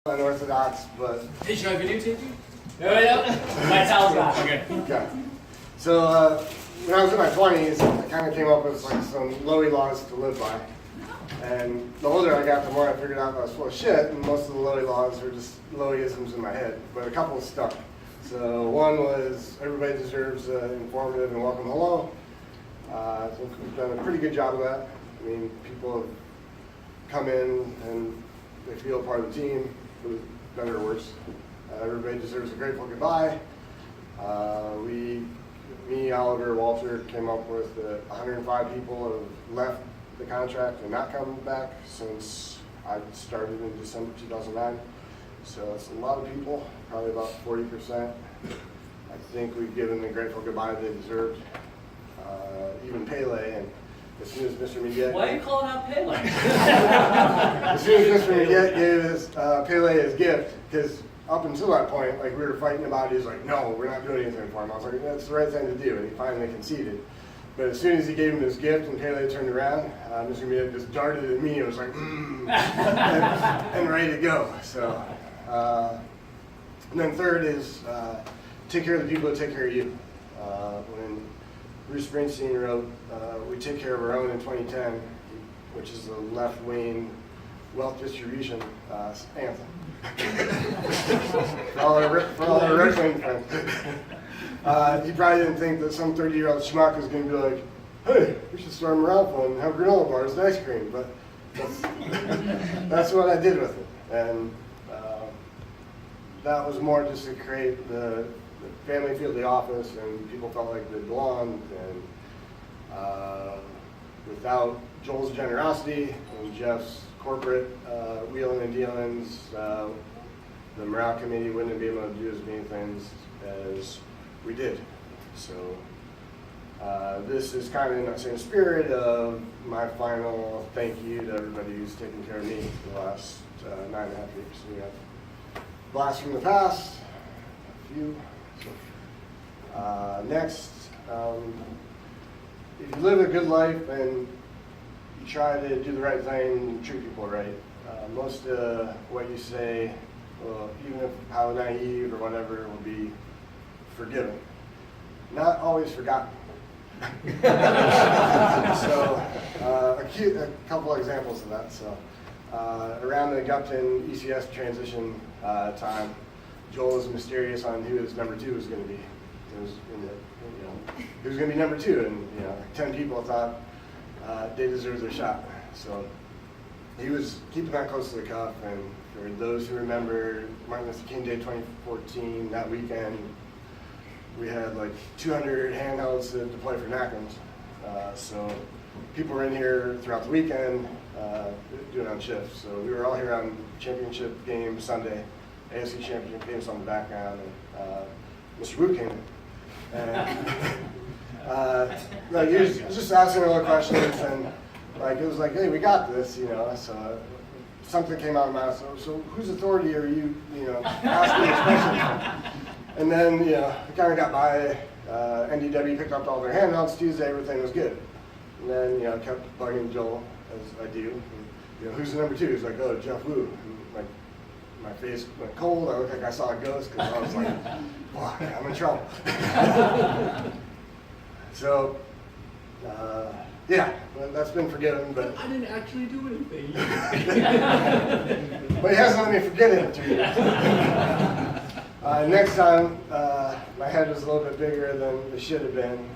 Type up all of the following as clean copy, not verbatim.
Unorthodox, but Hey, should I videotape you? No, no. My towel's back. Okay. okay. So when I was in my 20s, I kind of came up with like some Lowy laws to live by. And the older I got, the more I figured out I was full of shit, and most of the Lowy laws were just Lowyisms in my head, but a couple stuck. So one was everybody deserves an informative and welcome hello. I think we've done a pretty good job of that. I mean, people have come in and they feel part of the team, for better or worse. Everybody deserves a grateful goodbye. Me, Oliver, Walter came up with 105 people have left the contract and not come back since I started in December 2009. So it's a lot of people, probably about 40%. I think we've given the grateful goodbye they deserved. Even Pele, and as soon as Mr. Miguel... Why are you calling out Pele? As soon as Mr. Miguel gave Pele his gift, because up until that point, like we were fighting about it, he was like, no, we're not doing anything for him. I was like, that's the right thing to do, and he finally conceded. But as soon as he gave him his gift and Pele turned around, Mr. Miguel just darted at me and was like, and ready to go. So, and then third is take care of the people that take care of you. When Bruce Springsteen wrote, "We take care of our own" in 2010, which is the left-wing wealth distribution anthem. for all our right-wing friends. He probably didn't think that some 30-year-old schmuck was going to be like, hey, we should start a morale fund and have granola bars and ice cream. But that's what I did with it. And that was more just to create the family feel of the office, and people felt like they belonged. And without Joel's generosity and Jeff's corporate wheeling and dealings, the morale committee wouldn't be able to do as many things as we did. So this is kind of in that same spirit of my final thank you to everybody who's taken care of me for the last 9.5 years. We have blasts from the past, a few. Next, if you live a good life and you try to do the right thing and treat people right, most of what you say, well, even if how naive or whatever, will be forgiven. Not always forgotten. So, a couple examples of that. So, around the Gupton ECS transition time, Joel was mysterious on who his number 2 was going to be. It was he was going to be number 2, and 10 people thought they deserved their shot. So he was keeping that close to the cuff. And for those who remember Martin Luther King Day 2014, that weekend, we had like 200 handhelds to deploy for NACMs. So people were in here throughout the weekend doing on shifts. So we were all here on championship game Sunday, AFC championship games on the background, and Mr. Wu came in. And he was just asking all the questions, and it was like, hey, we got this, So something came out of my mouth. So whose authority are you, asking this question? And then, we kind of got by. NDW picked up all their handhelds Tuesday. Everything was good. And then, I kept bugging Joel, as I do. And, who's the number 2? He's like, oh, Jeff Wu. And, my face went cold. I looked like I saw a ghost because I was like, fuck, I'm in trouble. So, yeah, that's been forgiven. But I didn't actually do anything. But he hasn't let me forget it in 2 years. Next time, my head was a little bit bigger than it should have been.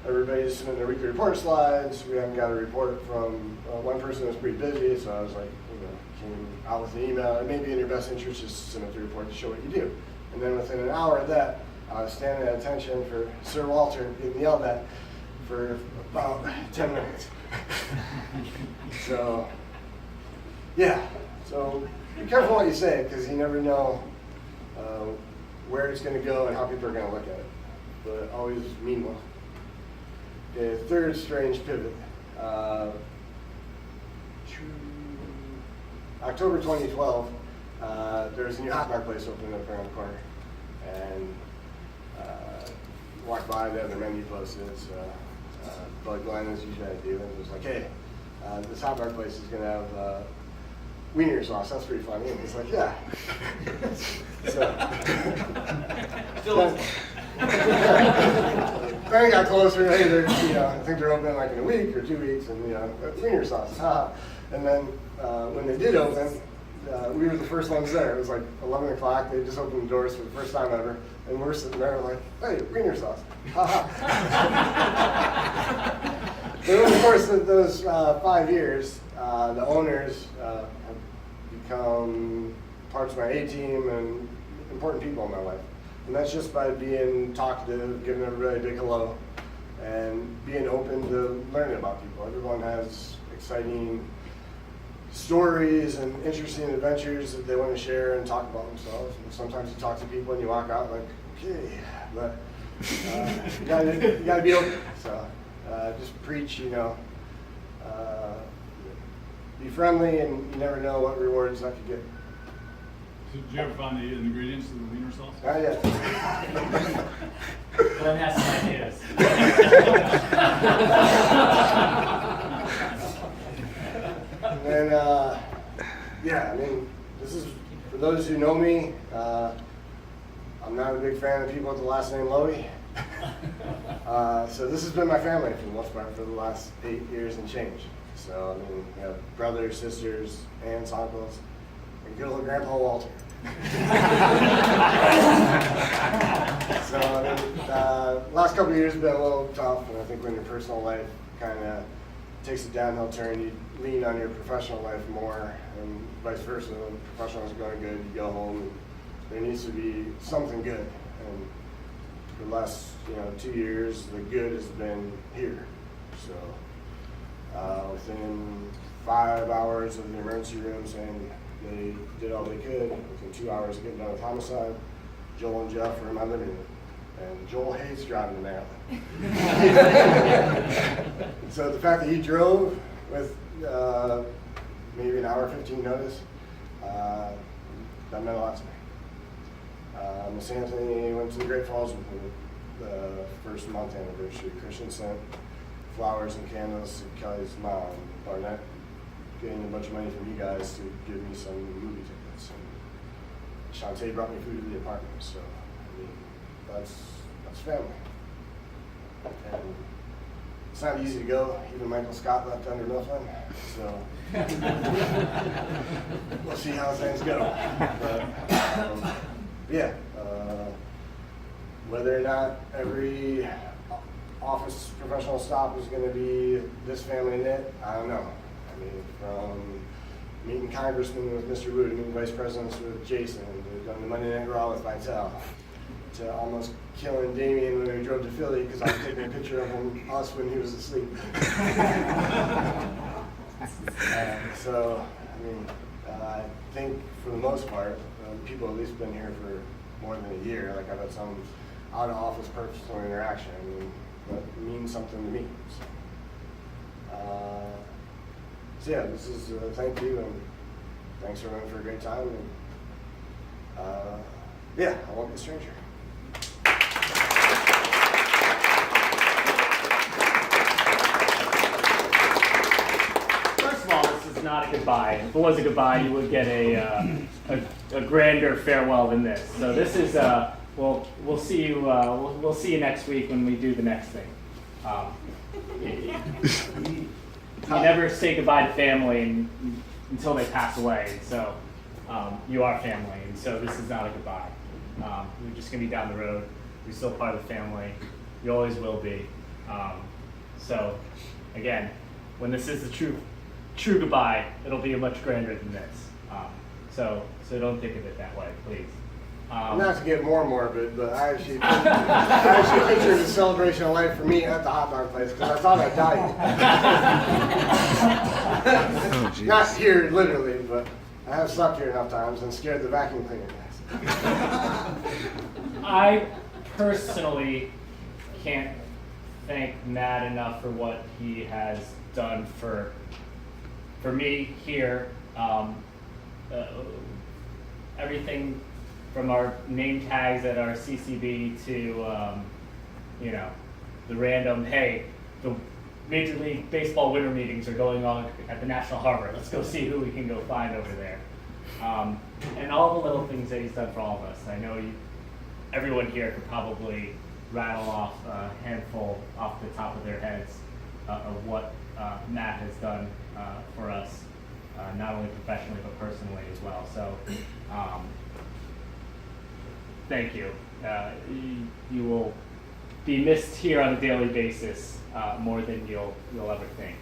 Everybody's submitting their weekly report slides. We haven't got a report from one person that's pretty busy, so I was like, came out with an email. It may be in your best interest just to submit the report to show what you do. And then within an hour of that, I was standing at attention for Sir Walter getting yelled at for about 10 minutes. So, yeah. So be careful what you say, because you never know where it's going to go and how people are going to look at it. But always mean well. Okay, third strange pivot. October 2012, there was a new hot dog place opening up around the corner. And walked by, they had their menu posted. Bug line as usually I do, and it was like, hey, this hot dog place is going to have wiener sauce, that's pretty funny. And he's like, yeah. So, then we got closer. Hey, they're, I think they're open like in a week or 2 weeks, and wiener sauce. And then when they did open, we were the first ones there. It was like 11 o'clock. They just opened the doors for the first time ever, and we're sitting there like, hey, wiener sauce. But over the course of those 5 years, the owners have become parts of my A-team and important people in my life. And that's just by being talkative, giving everybody a big hello, and being open to learning about people. Everyone has exciting stories and interesting adventures that they want to share and talk about themselves. And sometimes you talk to people and you walk out like, okay, but you gotta be open. So just preach, be friendly, and you never know what rewards that could get. Did you ever find the ingredients of the wiener sauce? Not yet. Glenn has some ideas. And then, yeah, I mean, this is, for those who know me, I'm not a big fan of people with the last name Lowy. So this has been my family for the most part for the last 8 years and change. So, I mean, we have brothers, sisters, aunts, uncles, and good old Grandpa Walter. So, I mean, last couple of years have been a little tough, and I think when your personal life kind of takes a downhill turn, you lean on your professional life more, and vice versa. When professional is going good, you go home, and there needs to be something good. And for the last 2 years, the good has been here. So within 5 hours of the emergency room saying they did all they could, within 2 hours of getting done with homicide, Joel and Jeff were in my living room. And Joel hates driving to Maryland. So the fact that he drove with maybe an hour 15 notice, that meant a lot to me. Miss Anthony went to the Great Falls with me the first month anniversary. Christian sent flowers and candles to Kelly's mom. Barnett getting a bunch of money from you guys to give me some movie tickets. And Shantae brought me food to the apartment. So, I mean, that's family. And it's not easy to go. Even Michael Scott left under Mifflin. So we'll see how things go. But, yeah, whether or not every office professional stop is going to be this family knit, I don't know. I mean, from meeting congressmen with Mr. Wu, to meeting vice presidents with Jason, to going to Monday Night Raw with Vitel, to almost killing Damien when we drove to Philly because I was taking a picture of us when he was asleep. So, I mean, I think for the most part, people have at least been here for more than a year. Like, I've had some out-of-office personal interaction, that means something to me. So yeah, this is thank you, and thanks everyone for a great time. And yeah, I won't be a stranger. First of all, this is not a goodbye. If it was a goodbye, you would get a grander farewell than this. So this is we'll see you we'll see you next week when we do the next thing. You never say goodbye to family until they pass away. And so you are family, and so this is not a goodbye. You're just gonna be down the road. You're still part of the family. You always will be. So again, when this is the true goodbye, it'll be much grander than this. So don't think of it that way, please. Not to get more morbid, but I actually pictured a celebration of life for me at the hot dog place because I thought I died. Not here, literally, but I have slept here enough times and scared the vacuum cleaner guys. I personally can't thank Matt enough for what he has done for me here. Everything from our name tags at our CCB to the random, hey, Major League Baseball winter meetings are going on at the National Harbor. Let's go see who we can go find over there. And all the little things that he's done for all of us. I know everyone here could probably rattle off a handful off the top of their heads of what Matt has done for us, not only professionally but personally as well. So thank you. You will be missed here on a daily basis more than you'll ever think.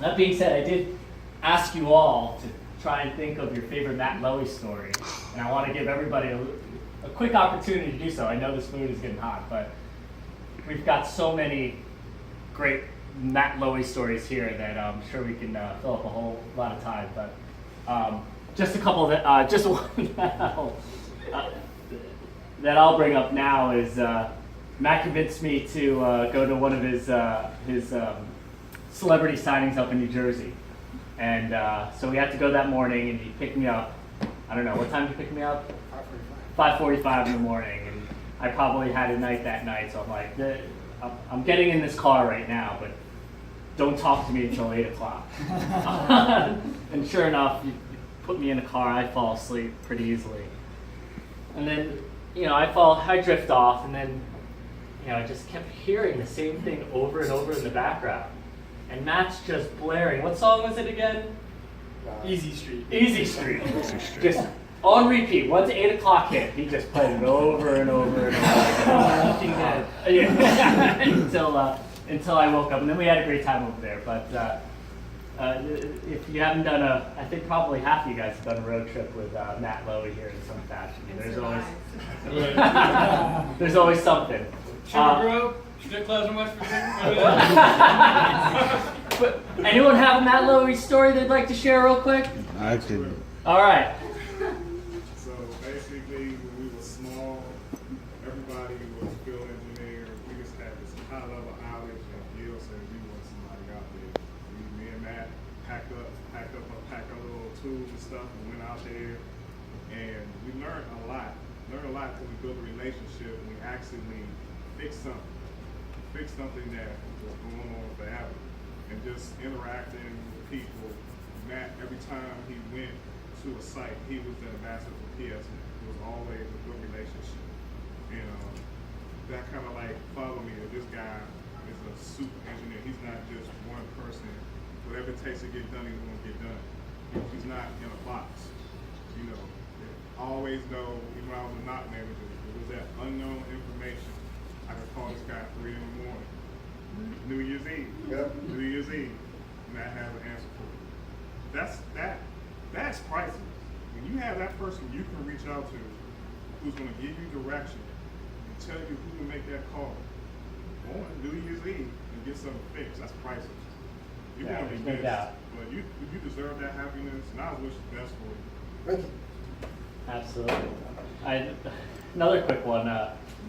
That being said, I did ask you all to try and think of your favorite Matt Lowy story, and I want to give everybody a quick opportunity to do so. I know this food is getting hot, but we've got so many great Matt Lowy stories here that I'm sure we can fill up a whole lot of time. But just a couple that just one that I'll bring up now is Matt convinced me to go to one of his celebrity signings up in New Jersey. And so we had to go that morning, and he picked me up. I don't know, what time did he pick me up? 5:45 in the morning. And I probably had a night that night, so I'm like, I'm getting in this car right now, but don't talk to me until 8 o'clock. And sure enough, you put me in a car, I fall asleep pretty easily. And then, I drift off, and then, I just kept hearing the same thing over and over in the background. And Matt's just blaring. What song was it again? Easy Street. Easy Street. Just on repeat. Once 8 o'clock hit, he just played it over and over and over. Looking dead. Yeah. Until I woke up, and then we had a great time over there. But if you haven't done I think probably half of you guys have done a road trip with Matt Lowy here in some fashion. There's always something. Sugar Grove, strip clubs in West Virginia. But anyone have a Matt Lowy story they'd like to share real quick? I can. All right. So basically, when we were small, everybody was field engineer. We just had this high level knowledge, and Gil said we want somebody out there. Me and Matt packed our little tools and stuff, and went out there, and we learned a lot. Learned a lot because we built a relationship, and we actually fixed something that was going on forever, and just interacting with people. Matt, every time he went to a site, he was the ambassador for PSNet. It was always a good relationship, and that kind of like followed me that this guy is a super engineer. He's not just one person. Whatever it takes to get done, he's gonna get done. He's not in a box. I always know, even when I was a knock manager, it was that unknown information. I could call this guy at 3 in the morning. New Year's Eve. Yep. New Year's Eve. Matt has an answer for it. That's priceless. When you have that person you can reach out to who's gonna give you direction and tell you who to make that call on New Year's Eve and get something fixed, that's priceless. You're Yeah, gonna be there's no missed. doubt. But you deserve that happiness, and I wish the best for you. Thank you. Absolutely. Another quick one.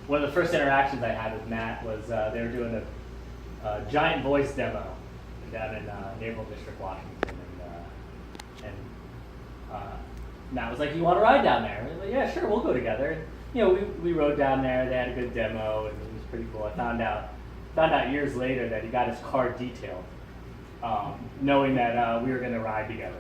One of the first interactions I had with Matt was they were doing a giant voice demo down in Naval District, Washington, and Matt was like, "You want to ride down there?" And I was like, "Yeah, sure, we'll go together." And, we rode down there. They had a good demo, and it was pretty cool. I found out years later that he got his car detailed, knowing that we were going to ride together.